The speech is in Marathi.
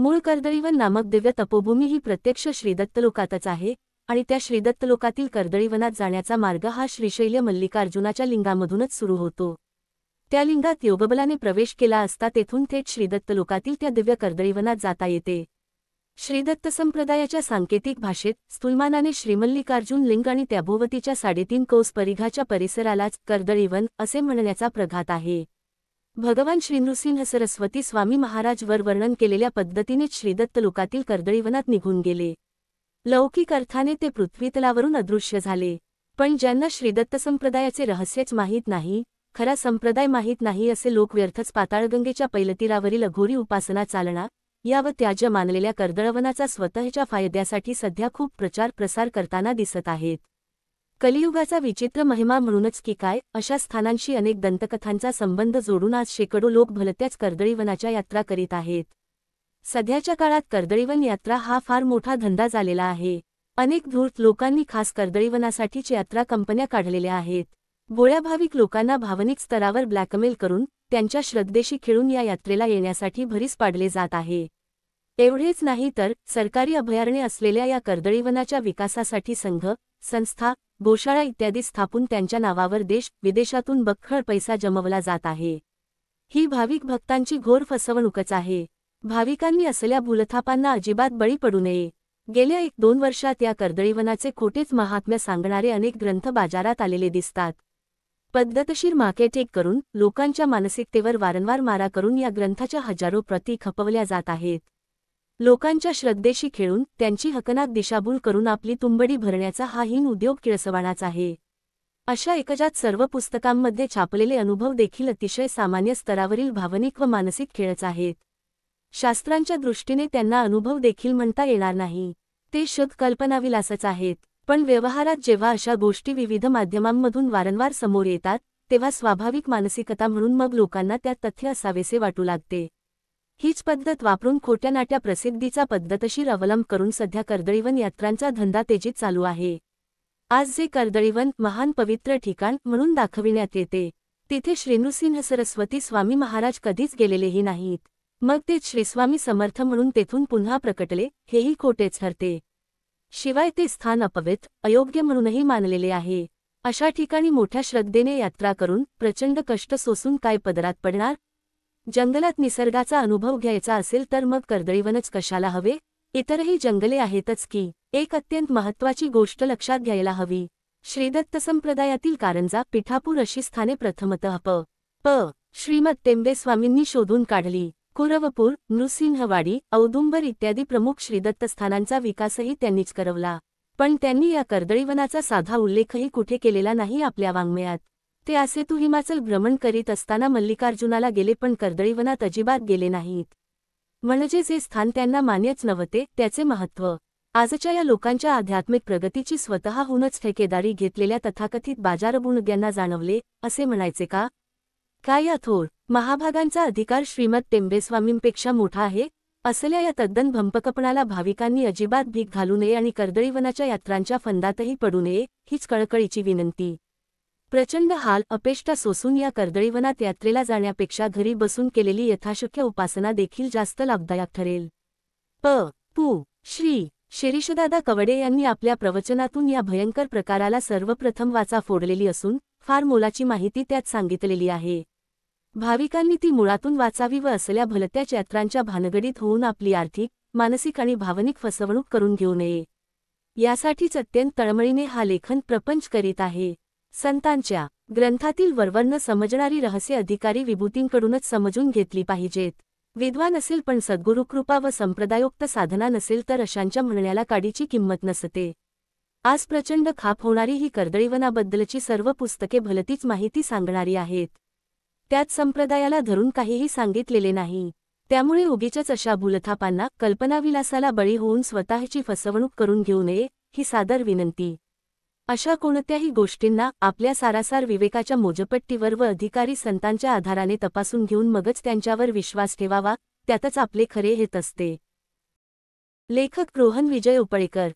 मूळ कर्दळीवन नामक दिव्य तपोभूमी ही प्रत्यक्ष श्रीदत्तलोकातच आहे आणि त्या श्रीदत्तलोकातील कर्दळीवनात जाण्याचा मार्ग हा श्रीशैल्य मल्लिकार्जुनाच्या लिंगामधूनच सुरू होतो। त्या लिंगात योगबलाने प्रवेश केला असता तेथून थेट श्रीदत्तलोकातील त्या दिव्य कर्दळीवनात जाता येते। श्रीदत्त संप्रदायाच्या सांकेतिक भाषेत स्थूलमानाने श्रीमल्लिकार्जुन लिंग आणि त्याभोवतीच्या 3.5 कोस परिघाच्या परिसरालाच कर्दळीवन असे म्हणण्याचा प्रघात आहे। भगवान श्रीनृसिंह सरस्वती स्वामी महाराज वर वर्णन केलेल्या पद्धतीनेच श्रीदत्तलोकातील कर्दळीवनात निघून गेले। लौकिक अर्थाने ते पृथ्वीतलावरून अदृश्य झाले, पण ज्यांना श्रीदत्त संप्रदायाचे रहस्यच माहीत नाही, खरा संप्रदाय माहीत नाही असे लोक व्यर्थच पाताळगंगेच्या पैलतीरावरील अघोरी उपासना चालना या व त्याज्य मानलेल्या कर्दळवनाचा स्वतःच्या फायद्यासाठी सध्या खूप प्रचार प्रसार करताना दिसत आहेत। कलियुगाचा विचित्र महिमा म्हणूनच की काय, अशा स्थानांशी अनेक दंतकथांचा संबंध जोडून आज शेकडो लोक भलत्याच कर्दळीवनाच्या यात्रा करीत आहेत। सध्याच्या काळात कर्दळीवन यात्रा हा फार मोठा धंदा झालेला आहे। अनेक धूर्त लोकांनी खास कर्दळीवनासाठीच यात्रा कंपन्या काढलेल्या आहेत। भोळ्या भाविक लोकांना भावनिक स्तरावर ब्लॅकमेल करून त्यांच्या श्रद्धेशी खेळून या यात्रेला येण्यासाठी भरीस पाडले जात आहे। एवढेच नाही तर सरकारी अभयारण्ये असलेल्या या कर्दळीवनाच्या विकासासाठी संघ, संस्था, गोशाळा इत्यादी स्थापून त्यांच्या नावावर देश विदेशातून बक्कळ पैसा जमवला जात आहे। ही भाविक भक्तांची घोर फसवणूकच आहे। भाविकांनी असल्या भूलथापांना अजिबात बळी पडू नये। गेल्या 1-2 वर्षात या कर्दळीवनाचे खोटेच महात्म्य सांगणारे अनेक ग्रंथ बाजारात आलेले दिसतात। पद्धतशीर मार्केटिंग करून लोकांच्या मानसिकतेवर वारंवार मारा करून या ग्रंथाच्या हजारो प्रती खपवल्या जात आहेत। लोकांच्या श्रद्धेशी खेळून त्यांची हकनाक दिशाभूल करून आपली तुंबडी भरण्याचा हा हीन उद्योग किळसवाणाच आहे। अशा एकजात सर्व पुस्तकांमध्ये छापलेले अनुभव देखील अतिशय सामान्य स्तरावरील भावनिक व मानसिक खेळच आहेत। शास्त्रांच्या दृष्टीने त्यांना अनुभव देखील म्हणता येणार नाही, ते शुद्ध कल्पनाविलासच आहेत। पण व्यवहारात जेव्हा अशा गोष्टी विविध माध्यमांमधून वारंवार समोर येतात तेव्हा स्वाभाविक मानसिकता म्हणून मग लोकांना त्यात तथ्य असावेसे वाटू लागते। हीच पद्धत वापरून खोट्या नाट्या प्रसिद्धीचा पद्धतशीर अवलंब करून सध्या कर्दळीवन यात्रांचा धंदा तेजीत चालू आहे। आज जे कर्दळीवन महान पवित्र ठिकाण म्हणून दाखविण्यात येते तिथे श्रीनृसिंह सरस्वती स्वामी महाराज कधीच गेलेलेही नाहीत, मग तेच श्रीस्वामी समर्थ म्हणून तेथून पुन्हा प्रकटले हेही खोटेच ठरते। शिवाय ते स्थान अपवित्र, अयोग्य म्हणूनही मानलेले आहे। अशा ठिकाणी मोठ्या श्रद्धेने यात्रा करून प्रचंड कष्ट सोसून काय पदरात पडणार? जंगलात निसर्गाचा अनुभव घ्यायचा असेल तर मग कर्दळीवनच कशाला हवे? इतरही जंगले आहेतच की। एक अत्यंत महत्त्वाची गोष्ट लक्षात घ्यायला हवी, श्रीदत्त संप्रदायातील कारंजा, पिठापूर अशी स्थाने प्रथमतः श्रीमद टेंबे स्वामींनी शोधून काढली। कुरवपूर, नृसिंहवाडी, औदुंबर इत्यादी प्रमुख श्रीदत्त स्थानांचा विकासही त्यांनीच करवला, पण त्यांनी या कर्दळीवनाचा साधा उल्लेखही कुठे केलेला नाही आपल्या वाङ्मयात। ते असे तू हिमाचल भ्रमण करीत असताना मल्लिकार्जुनाला गेले पण कर्दळीवनात अजिबात गेले नाहीत, म्हणजे जे स्थान त्यांना मान्यच नव्हते त्याचे महत्त्व। आजच्या या लोकांच्या आध्यात्मिक प्रगतीची स्वतःहूनच ठेकेदारी घेतलेल्या तथाकथित बाजारबुणग्यांना जाणवले असे म्हणायचे का? काय या थोर महाभागांचा अधिकार श्रीमद टेंबेस्वामींपेक्षा मोठा आहे? असल्या या तद्दन भंपकपणाला भाविकांनी अजिबात भीक घालू नये आणि कर्दळीवनाच्या यात्रांच्या फंदातही पडू नये हीच कळकळीची विनंती। प्रचंड हाल अपेष्टा सोसून या कर्दळीवनात यात्रेला जाण्यापेक्षा घरी बसून केलेली यथाशक्य उपासना देखील जास्त लाभदायक ठरेल। श्री शिरीषदादा कवडे यांनी आपल्या प्रवचनातून या भयंकर प्रकाराला सर्वप्रथम वाचा फोडलेली असून फार मोलाची माहिती त्यात सांगितलेली आहे। भाविकांनी ती मुळातून वाचावी व असल्या भलत्याच यात्रांच्या भानगडीत होऊन आपली आर्थिक, मानसिक आणि भावनिक फसवणूक करून घेऊ नये, यासाठीच अत्यंत तळमळीने हा लेखन प्रपंच करीत आहे। संतांच्या ग्रंथातील वरवर समजणारी रहस्य अधिकारी विभूतींकडूनच समजून घेतली पाहिजेत। विद्वान असेल पण सद्गुरुकृपा व संप्रदायोक्त साधना नसेल तर अशांच्या म्हणण्याला काडीची किंमत नसते। आज प्रचंड खाप होणारी ही कर्दळीवनाबद्दलची सर्व पुस्तके भलतीच माहिती सांगणारी आहेत, त्यात संप्रदायाला धरून काहीही सांगितलेले नाही। त्यामुळे उगीचच अशा भूलथापांना, कल्पनाविलासाला बळी होऊन स्वतःची फसवणूक करून घेऊ नये ही सादर विनंती। अशा कोणत्याही गोष्टींना आपल्या सारासार विवेकाच्या मोजपट्टीवर व अधिकारी संतांच्या आधाराने तपासून घेऊन मगच त्यांच्यावर विश्वास ठेवावा, त्यातच आपले खरे हित असते। लेखक रोहन विजय उपळेकर।